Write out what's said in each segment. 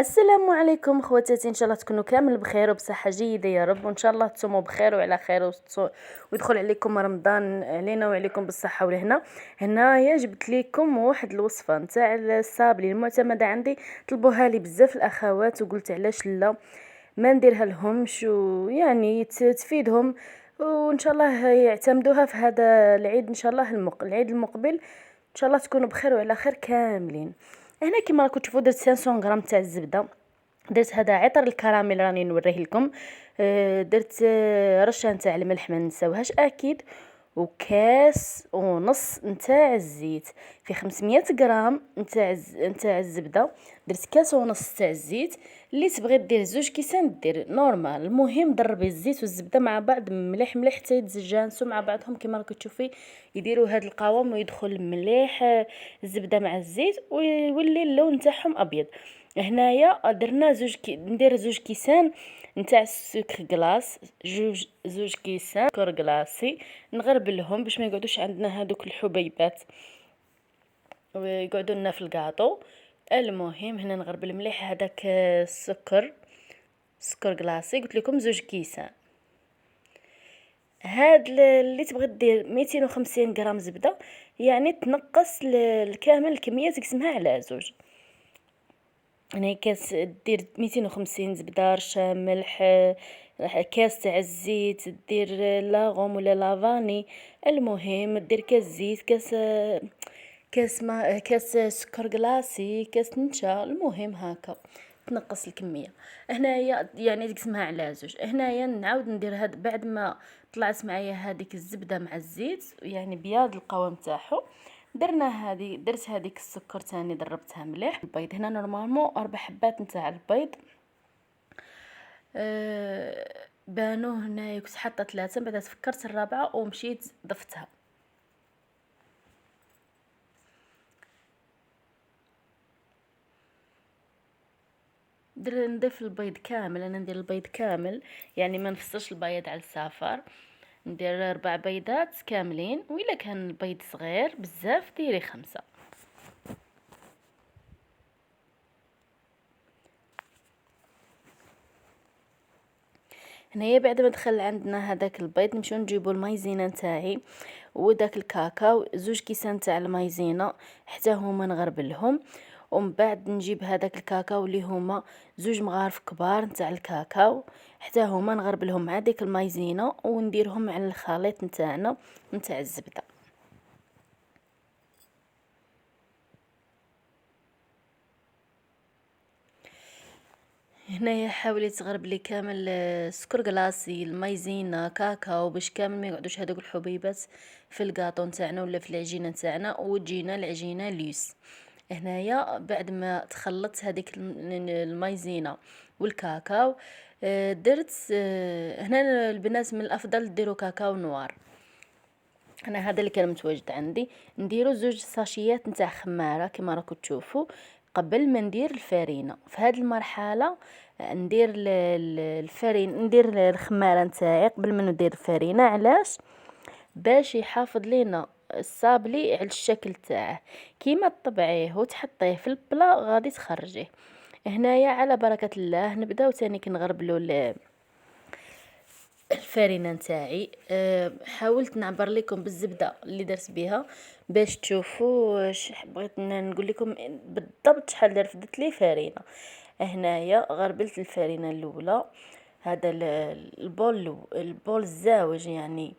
السلام عليكم خواتاتي، ان شاء الله تكونوا كامل بخير وبصحه جيده يا رب، وان شاء الله تصوموا بخير وعلى خير ويدخل عليكم رمضان علينا وعليكم بالصحه والهنا. هنايا جبت لكم واحد الوصفه نتاع الصابلي المعتمده عندي، طلبوها لي بزاف الاخوات وقلت علاش لا ما نديرها لهمش ويعني تفيدهم، وان شاء الله يعتمدوها في هذا العيد ان شاء الله العيد المقبل ان شاء الله تكونوا بخير وعلى خير كاملين. هنا كما راكم تشوفوا درت 500 غرام تاع الزبده، درت هذا عطر الكراميل راني نوريه لكم، درت رشه نتاع الملح ما نساوهاش اكيد، وكاس ونص نتاع الزيت. في 500 غرام نتاع الزبده درت كاس ونص تاع الزيت. اللي تبغي دير 2 كيسان دير نورمال، المهم ضربي الزيت والزبده مع بعض مليح مليح حتى يتجانسوا مع بعضهم كما راكم تشوفي، يديروا هذا القوام ويدخل مليح الزبده مع الزيت ويولي اللون تاعهم ابيض. هنايا درنا ندير 2 كيسان نتاع السكر كلاص، 2 كيسان سكر كلاصي، نغربلهم باش ما يقعدوش عندنا هذوك الحبيبات ويقعدوا لنا في الكاطو. المهم هنا نغربل مليح هذاك سكر كلاصي، قلت لكم 2 كيسان. هاد اللي تبغي دير 250 غرام زبده، يعني تنقص الكامل الكميه تقسمها على 2. هنا كاس دير 250 زبده، رشه ملح، كاس تاع الزيت، دير لاغوم ولا لافاني، المهم دير كاس زيت، كاس سكر كلاصي، كاس نشا، المهم هكا تنقص الكميه. هنايا يعني تقسمها على 2. هنايا نعاود ندير هاد بعد ما طلعت معايا هذيك الزبده مع الزيت يعني بياض القوام تاعو، درت هذيك السكر تاني ضربتها مليح. البيض هنا نورمالمون 4 حبات نتاع البيض، بانو هنايا كنت حاطه 3 بعد تفكرت الرابعه ومشيت ضفتها. نضيف البيض كامل، انا ندير البيض كامل يعني ما نفصلش البيض على السافر، ندير 4 بيضات كاملين، وإلا كان البيض صغير بزاف ديري 5. هنايا بعد ما دخل عندنا هذاك البيض نمشيو نجيبوا المايزينا نتاعي وداك الكاكاو، 2 كيسان تاع المايزينا حتى هما نغربلهم، ومن بعد نجيب هذاك الكاكاو اللي هما 2 مغارف كبار نتاع الكاكاو حتى هما نغربلهم مع ديك المايزينا ونديرهم على الخليط نتاعنا نتاع الزبده. هنايا حاولي تغربلي كامل سكر كلاصي، المايزينا، كاكاو، باش كامل ما يقعدوش هذوك الحبيبات في الكاطو نتاعنا ولا في العجينه نتاعنا وتجينا العجينه ليس. هنايا بعد ما تخلطت هذيك المايزينا والكاكاو، درت هنا البنات من الافضل ديروا كاكاو نوار، انا هذا اللي كان متواجد عندي. نديروا 2 ساشيات نتاع خماره كما راكم تشوفوا قبل ما ندير الفرينه. في هذه المرحله ندير ندير الخماره نتاعي قبل ما ندير الفرينه. علاش؟ باش يحافظ لينا الصابلي على الشكل تاعه، كيما تطبعيه وتحطيه في البلا غادي تخرجيه. هنايا على بركه الله نبداو تاني كنغربلو الفرينه نتاعي. حاولت نعبر لكم بالزبده اللي درت بها باش تشوفوا بغيت نقول لكم بالضبط شحال رفدت لي فرينه. هنايا غربلت الفرينه الاولى، هذا البول الزاوج، يعني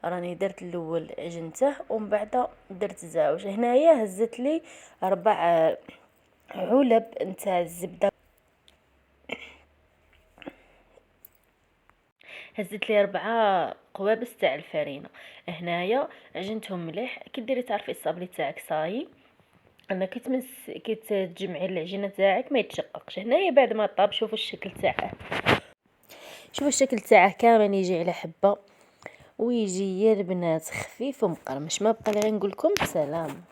راني درت الاول عجنته ومن بعد درت الزاوج. هنايا هزت لي 4 علب نتاع الزبده، هزت لي 4 قوابس تاع الفرينه. هنايا عجنتهم مليح كي ديري تعرفي الصابلي تاعك صاي انا كي تجمعي العجينه تاعك ما يتشققش. هنايا بعد ما طاب شوفوا الشكل تاعه، شوفوا الشكل تاعه كامل يجي على حبه ويجي يا البنات خفيف ومقرمش. ما بقى لي غير نقول لكم سلام.